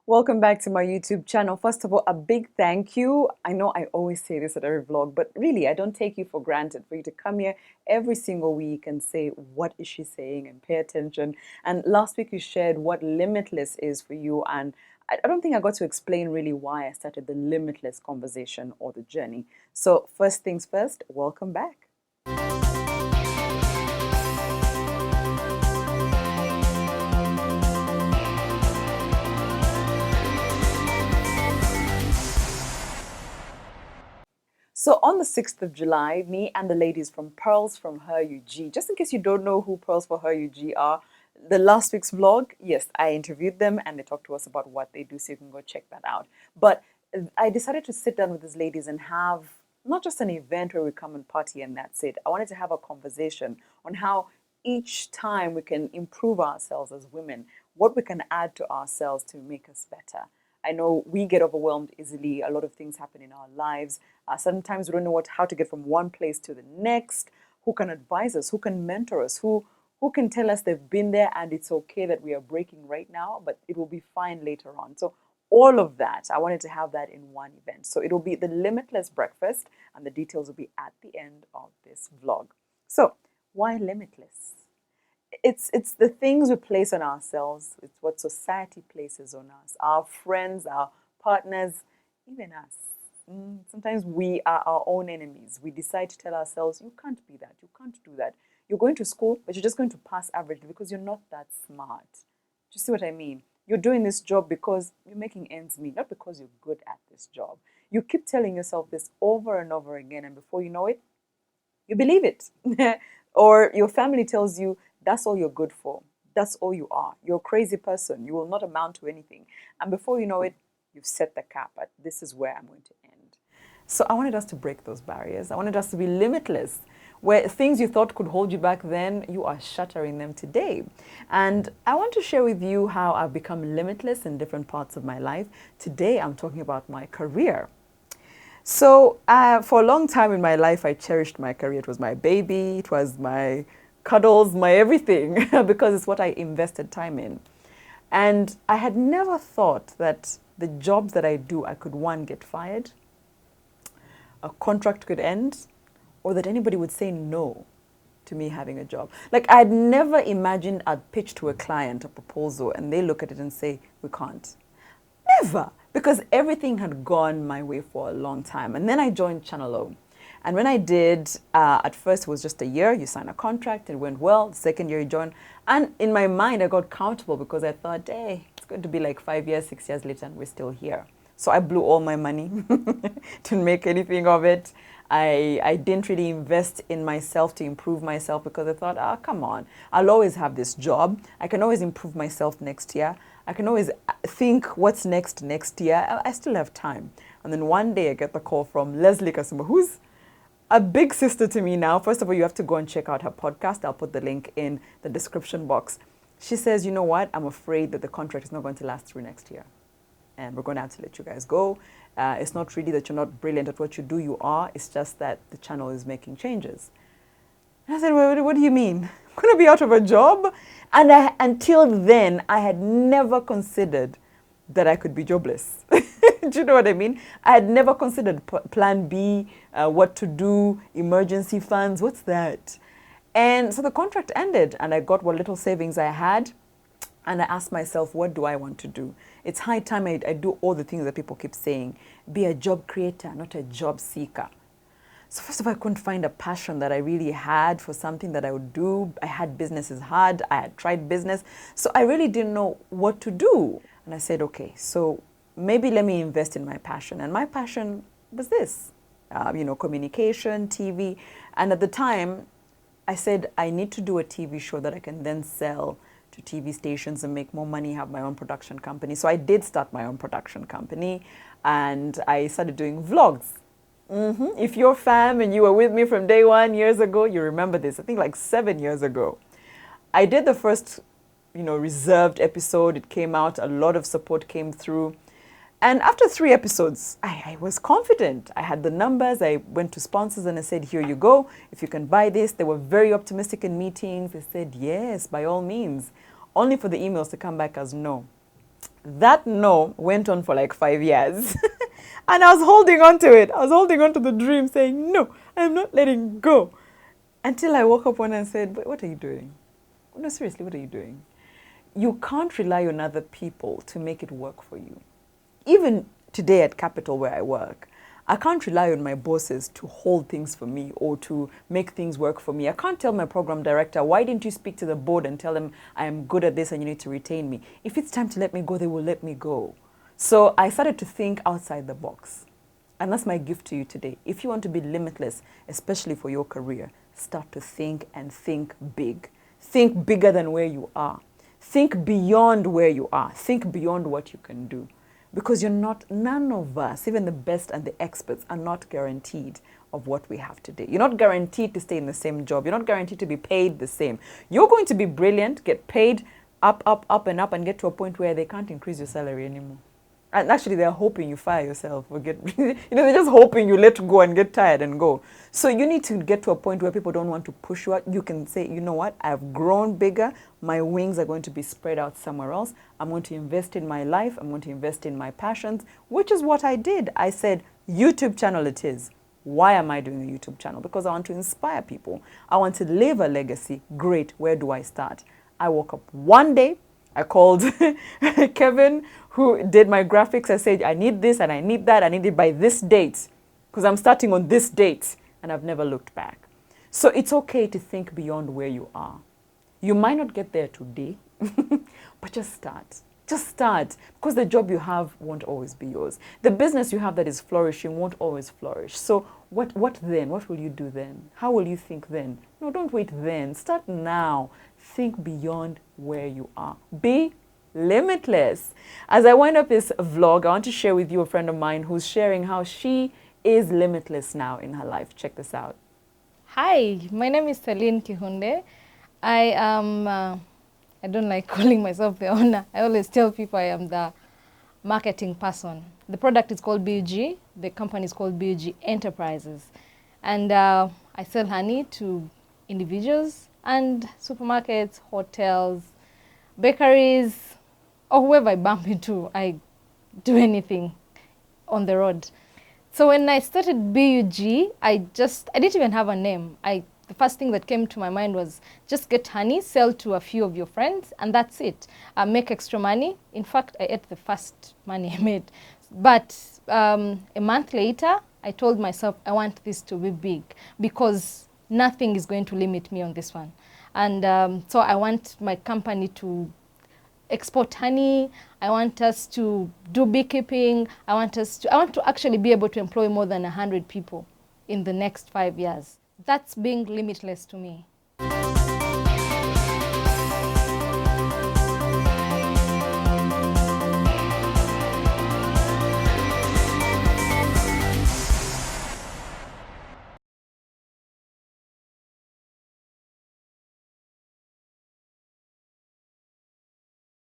Welcome back to my YouTube channel. First of all, a big thank you. I know I always say this at every vlog, but really, I don't take you for granted for you to come here every single week and say, what is she saying? And pay attention. And last week, you shared what limitless is for you. And I don't think I got to explain really why I started the limitless conversation or the journey. So, first things first, welcome back. So on the 6th of July, me and the ladies from Pearls from Her UG, just in case you don't know who Pearls for Her UG are, the last week's vlog, yes, I interviewed them and they talked to us about what they do, so you can go check that out. But I decided to sit down with these ladies and have not just an event where we come and party and that's it. I wanted to have a conversation on how each time we can improve ourselves as women, what we can add to ourselves to make us better. I know we get overwhelmed easily. A lot of things happen in our lives. Sometimes we don't know how to get from one place to the next. Who can advise us? Who can mentor us? Who can tell us they've been there and it's okay that we are breaking right now, but it will be fine later on. So all of that, I wanted to have that in one event. So it will be the Limitless Breakfast, and the details will be at the end of this vlog. So why limitless? It's the things we place on ourselves. It's what society places on us, our friends, our partners, even us. Sometimes we are our own enemies. We decide to tell ourselves, you can't be that, you can't do that. You're going to school, but you're just going to pass averagely because you're not that smart. Do you see what I mean? You're doing this job because you're making ends meet, not because you're good at this job. You keep telling yourself this over and over again, and before you know it, you believe it. Or your family tells you that's all you're good for. That's all you are. You're a crazy person. You will not amount to anything. And before you know it, you've set the cap at this is where I'm going to end. So I wanted us to break those barriers. I wanted us to be limitless. Where things you thought could hold you back then, you are shattering them today. And I want to share with you how I've become limitless in different parts of my life. Today, I'm talking about my career. So for a long time in my life, I cherished my career. It was my baby. It was my cuddles, my everything, because it's what I invested time in. And I had never thought that the jobs that I do, I could, one, get fired, a contract could end, or that anybody would say no to me having a job. Like, I'd never imagined I'd pitch to a client a proposal and they look at it and say, we can't. Never. Because everything had gone my way for a long time. And then I joined Channel O. And when I did, at first it was just a year. You sign a contract, it went well. The second year you join. And in my mind, I got comfortable because I thought, hey, it's going to be like 5 years, 6 years later, and we're still here. So I blew all my money, didn't make anything of it. I didn't really invest in myself to improve myself because I thought, come on, I'll always have this job. I can always improve myself next year. I can always think what's next year. I still have time. And then one day I get the call from Leslie Kasumba, who's a big sister to me now. First of all, you have to go and check out her podcast. I'll put the link in the description box. She says, you know what? I'm afraid that the contract is not going to last through next year. And we're going to have to let you guys go. It's not really that you're not brilliant at what you do. You are. It's just that the channel is making changes. And I said, well, what do you mean? I'm going to be out of a job? And until then, I had never considered that I could be jobless. Do you know what I mean? I had never considered plan B, what to do, emergency funds. What's that? And so the contract ended and I got what little savings I had. And I asked myself, what do I want to do? It's high time I do all the things that people keep saying. Be a job creator, not a job seeker. So first of all, I couldn't find a passion that I really had for something that I would do. I had businesses hard. I had tried business. So I really didn't know what to do. And I said, okay, so maybe let me invest in my passion. And my passion was this, communication, TV. And at the time, I said, I need to do a TV show that I can then sell to TV stations and make more money, have my own production company. So I did start my own production company and I started doing vlogs. If you're fam and you were with me from day one years ago, you remember this, I think like 7 years ago. I did the first, reserved episode. It came out, a lot of support came through. And after 3 episodes, I was confident. I had the numbers. I went to sponsors and I said, here you go. If you can buy this. They were very optimistic in meetings. They said, yes, by all means. Only for the emails to come back as no. That no went on for like 5 years. And I was holding on to it. I was holding on to the dream saying, no, I'm not letting go. Until I woke up one and said, but what are you doing? No, seriously, what are you doing? You can't rely on other people to make it work for you. Even today at Capital where I work, I can't rely on my bosses to hold things for me or to make things work for me. I can't tell my program director, why didn't you speak to the board and tell them I am good at this and you need to retain me? If it's time to let me go, they will let me go. So I started to think outside the box. And that's my gift to you today. If you want to be limitless, especially for your career, start to think and think big. Think bigger than where you are. Think beyond where you are. Think beyond what you can do. Because none of us, even the best and the experts, are not guaranteed of what we have today. You're not guaranteed to stay in the same job. You're not guaranteed to be paid the same. You're going to be brilliant, get paid up, and get to a point where they can't increase your salary anymore. And actually, they're hoping you fire yourself or they're just hoping you let go and get tired and go. So you need to get to a point where people don't want to push you out. You can say, you know what, I've grown bigger. My wings are going to be spread out somewhere else. I'm going to invest in my life. I'm going to invest in my passions, which is what I did. I said, YouTube channel it is. Why am I doing a YouTube channel? Because I want to inspire people. I want to leave a legacy. Great. Where do I start? I woke up one day. I called Kevin, who did my graphics. I said, I need this and I need that. I need it by this date because I'm starting on this date. And I've never looked back. So it's okay to think beyond where you are. You might not get there today, but just start. Just start, because the job you have won't always be yours. The business you have that is flourishing won't always flourish. So what then? What will you do then? How will you think then? No, don't wait then. Start now. Think beyond where you are. Be limitless. As I wind up this vlog, I want to share with you a friend of mine who's sharing how she is limitless now in her life. Check this out. Hi, my name is Celine Kihunde. I am, I don't like calling myself the owner. I always tell people I am the marketing person. The product is called BUG. The company is called BUG Enterprises. And I sell honey to individuals and supermarkets, hotels, bakeries, or whoever I bump into. I do anything on the road. So when I started BUG, I didn't even have a name. The first thing that came to my mind was just get honey, sell to a few of your friends, and that's it. Make extra money. In fact, I ate the first money I made. But a month later, I told myself I want this to be big because nothing is going to limit me on this one. And so I want my company to export honey. I want us to do beekeeping. I want to actually be able to employ more than 100 people in the next 5 years. That's being limitless to me.